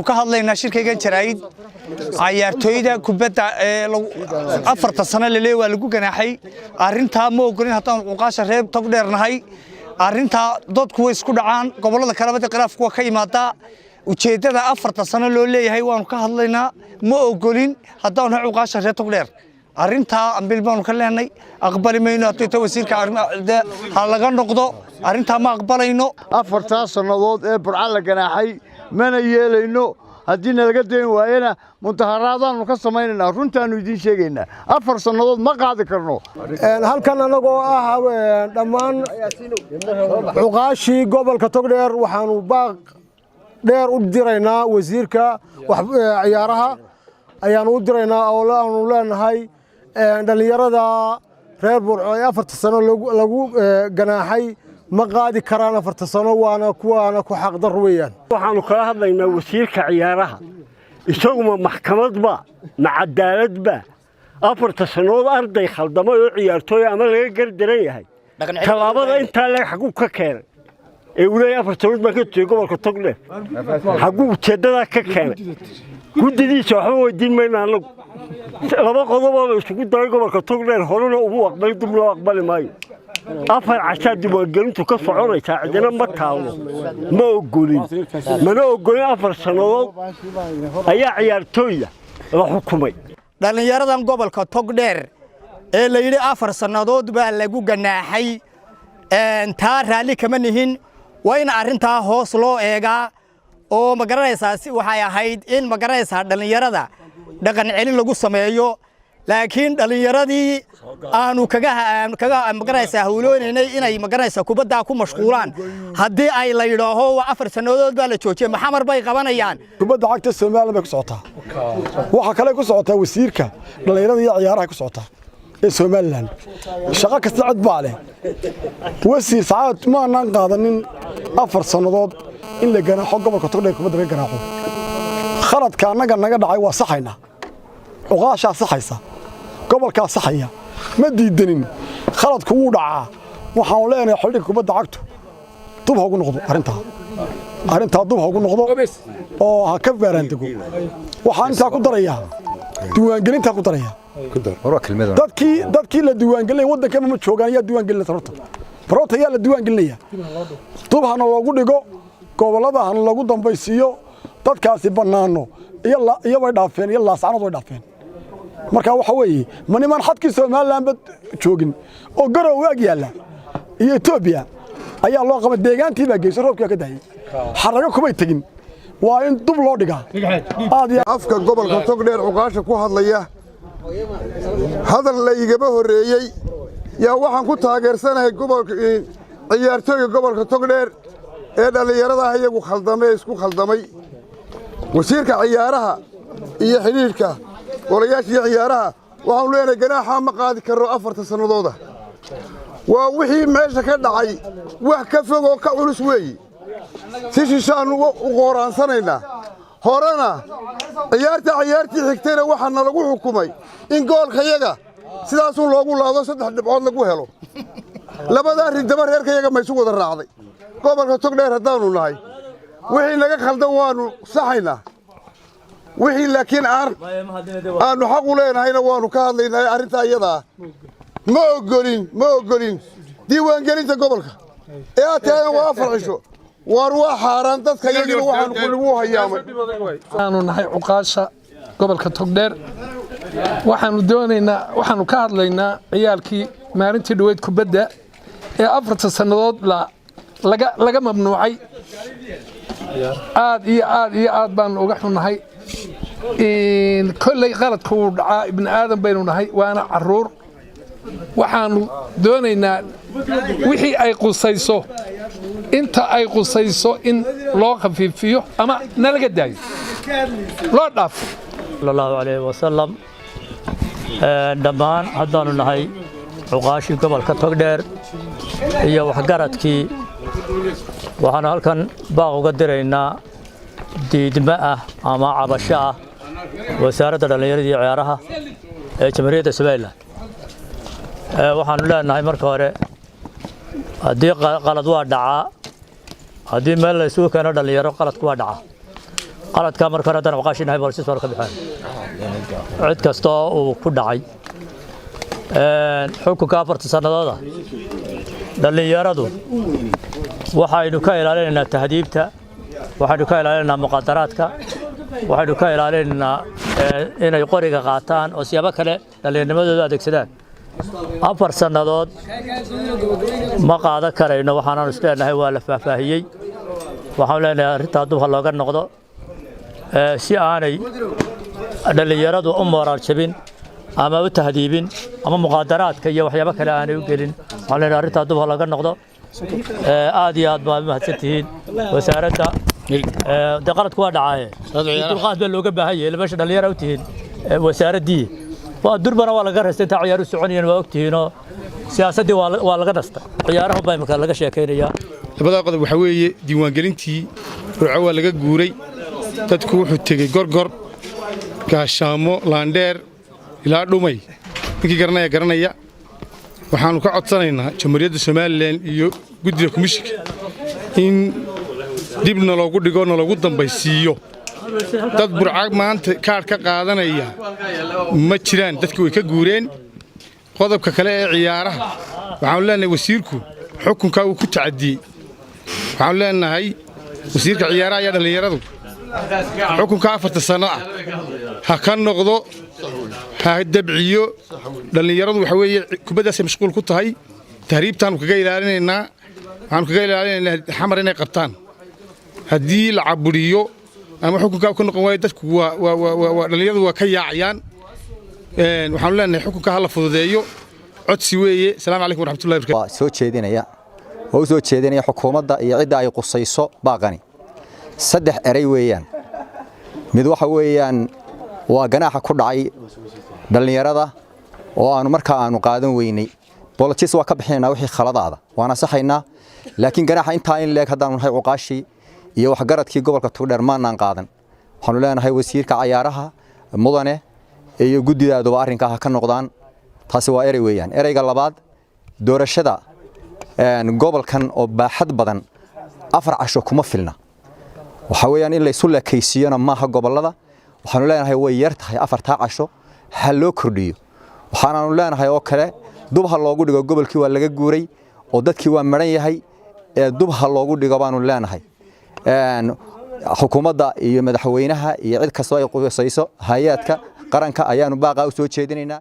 ka hadlaynaa shirkaygan jaraa'id ciyaartooyda kubadda afarta sano la leeyahay waa lagu ganaaxay arinta ma ogolin haddaan Cuqaasha reeb Togdheer nahay arinta dadku way isku dhacaan gobolada kale bada khilaafku ka yimaada ujeedada afarta sano loo leeyahay waan ka hadlaynaa ma ogolin haddaan Cuqaasha reeb Togdheer arinta ambil baan ka leenay aqbali mayno haddii wasiirka ha laga noqdo arinta ma aqbalayno afarta sanadood ee burca la ganaaxay mana yeelayno haddii nalaga dayn waayana mudaharaadaanu ka samaynayna runtaanu idin sheegaynaa afar sanadood ma qaadi karno halkan anagoo ah dhammaan Cuqaashii Gobolka Togdheer waxaanu baaq dheer u diraynaa wasiirka ciyaaraha ayaanu u diraynaa oo aanu leenahay dhalinyarada reer burco ee afarta sano lagu ganaaxay ma qaadi karaan afarta sano waana ku xaq dar weeyaan waxaanu kala hadlaynaa wasiirka ciyaaraha isaguma maxkamadba ma cadaaladba afarta sanood arday khaldamay oo ciyaartooy ama laga gardaran yahay talaabada intaa la xaqu ka keenay ee uu leeyahay afarta sanood ma ka tagay gobolka Togdheer xaqu ujeedada ka keenay guddidiisa waxa weydiin mayna anagu laba qodob oo isugu daray gobolka Togdheer horena ugu aqbal dib loo aqbali maayo afar cashaad diiwaangelintu ka soconaysa cidina ma taalo ma ogolin mana ogolin afar sanadood ayaa ciyaartooyda la xukumay dhalinyaradan gobolka Togdheer ee la yiri afar sanadood baa lagu ganaaxay taa raali kama nihin waa in arinta hoos loo eegaa oo magaranaysaa si waxay ahayd in magaranaysaa dhalinyarada dhaqan celin lagu sameeyo laakiin dhalinyaradii aanu kaga magaranaysaa hawloonaynay inay magaranaysaa kubadda ku mashquulaan haddii ay la yidhaaho waa afar sanadood baa la joojiyay maxamar bay qabanayaan kubadda cagta Soomaaliya bay ku socotaa waxa kale ku socotaa wasiirka dhalinyarada iyo ciyaaraha ku socotaa ee Soomaaliland shaqo kasta cid baa leh wasiir saacad ma aanan qaadanin afar sanadood in la ganaaxo gobolka Togdheer kubadda laga ganaaxo khaladka anaga naga dhacay waa saxayna Cuqaasha saxaysa gobolka saxaya ma diidanin khaladku uu dhacaa waxaan leenahay xilliga kubadda cagtu dub ugu noqdo arinta dub ugu noqdo oo ha ka faarantigo waxaan inta ku darayaa diiwaangelinta ku darayaa dadkii la diiwaangelay wadanka ma joogaan yaa diiwaangelin farota yaa la diiwaangelinaya dub hana loogu dhigo gobolada hana lagu dambaysiyo dadkaasi banaano iyo way dhaafeen iyo laasacnad way dhaafeen marka waxa weeye maniman xadkii Soomaaliland joogin oo garow ag yaala iyo Ethiopia ayaa loo qabay deegaantii baa geysay roobkii ka daayay xarago kuma tagin waa in dub loo dhigaa afka gobolka Togdheer Cuqaasha ku hadlaya hadal la igaba horeeyay yaa waxaan ku taageersanahay gobolka ciyaartooyga gobolka Togdheer ee dhalinyarada iyagu khaldamay isku khaldamay wasiirka ciyaaraha iyo xiriirka golayaasha ciyaaraha waxaan leenahay ganaaxa ma qaadi karo afarta sanadooda waa wixii meesha ka dhacay wax ka fog oo ka culus weey si shishaan u qoraansanayna horena ciyaartii xigtayna waxaana lagu xukumay in goolka yaga sidaas uu loogu laado 3 dhibcood lagu helo labada ridaba reerka yaga ma isu wada raacday gobolka Togdheer hadaanu nahay wixii naga khaldan waanu saxaynaa wixii laakiin aanu xaq u leenahayna waanu ka hadlaynaa arinta iyada ma ogolin diiwaangelinta gobolka ee ataan waa farxisho war waa xaraan dadka iyaga waxaan ku lagu hayaamay aanu nahay Cuqaasha Gobolka Togdheer waxaanu ka hadlaynaa ciyaalkii maalintii dhaweyd kubadda ee afarta sanadood laga mamnuucay aad baan uga xunahay kolley qaladku uu dhacaa ibn aadan baynu nahay waana caruur waxaanu doonaynaa wixii ay qusayso inta ay qusayso in loo khafiifiyo ama nalaga daayo loo dhaafo sallallahu alayhi wasallam dhammaan haddaanu nahay Cuqaashii Gobolka Togdheer iyo waxgaradkii waxaanu halkan baaq uga diraynaa diidma ah ama cabasho ah wasaaradda dhalinyarada iyo ciyaaraha ee Jamhuuriyadda Soomaaliland waxaanu leenahay marka hore haddii qalad waa dhacaa haddii meel la isugu keeno dhalinyaro qaladku waa dhacaa qaladka marka hore haddana cuqaashinahay boolisis waa ka bixeen cid kasta uu ku dhacay xukunka 4 sanadooda dhalinyaradu waxaynu ka ilaalinaynaa tahdiibta waxaynu ka ilaalinaynaa muqaddaraadka waxaynu ka ilaalinaynaa inay qoriga qaataan oo siyaabo kale dhalinyarnimadooda adeegsadaan 4 sanadood ma qaadan karayno waxaan isleenahay waa la faahfaahiyay waxaan leenahay arrinta dub ha looga noqdo si aanay dhalinyaradu u moraal jabin ama u tahdiibin ama muqaddaraadka iyo waxyaabo kale aanay u gelin waxaan leenahay arrinta dub ha looga noqdo aad iyo aad baa mahadsantihiin wasaaradda qaladku waa dhacay dulqaad baa looga baahan yahay meesha dhalinyaro u tihiin wasaaraddii waa durbana waa laga reestay inta ciyaaru soconayeen waa ogtihiinoo siyaasaddii waa laga dhastay ciyaaraha baa imika laga sheekaynaya labada qodob waxa weeye diiwaangelintii burco waa laga guuray dadku wuxuu tegey gorgor gaashaamo laandheer ilaa dhumay ninkii garanaya waxaanu ka codsanaynaa jamhuuriyadda somalilan iyo guddiga komishinka in dibna loogu dhigo na loogu dambaysiiyo dad burca maanta kaadh ka qaadanaya ma jiraan dadkii way ka guureen qodobka kale ee ciyaaraha waxaanu leenahay wasiirku xukunkaa uu ku tacadiyey waxaanu leenahay wasiirka ciyaaraha iyo dhallinyaradu xukunka 4 sano ah ha ka noqdo ha dabciyo dhallinyaradu waxa weeye kubaddaasay mashquul ku tahay tahriibtaanu kaga ilaalinaynaa waxaanu kaga ilaalinaynaa xamar inay qabtaan haddii la caburiyo ama xukunka ka noqon waayo dadku waa dhalinyaradu waa ka yaacayaan waxaanu leenahay xukunka ha la fududeeyo codsi weeye asalaamu calaykum waraxmatullahi wabarakaatu soo jeedinaya xukuumadda iyo cidda ay qusayso baaqani 3 eray weeyaan mid waxa weeyaan waa ganaaxa ku dhacay dhalinyarada oo aanu markaa aanu qaadan weynay booliis waa ka bixinayna wixii khaladaada waana saxaynaa laakiin ganaaxa intaa in leeg hadaan nahay cuqaashi iyo waxgaradkii gobolka Togdheer maanaan qaadan waxaanu leenahay wasiirka ciyaaraha mudane iyo guddidaaduba arrinka ka noqdaan taasi waa eray weeyaan erayga labaad doorashada gobolkan oo baaxad badan 4 casho kuma filna waxa weeyaan in la isu leekaysiiyana maaha gobolada waxaanu leenahay way yar tahay 4 casho ha loo kordhiyo waxaanu leenahay oo kale dub ha loogu dhigo gobolkii waa laga guuray oo dadkii waa maran yahay dub ha loogu dhigo baanu leenahay xukuumadda iyo madaxweynaha iyo cid kasta ay qusayso hay'adka qaranka ayaanu baaqa u soo jeedinaynaa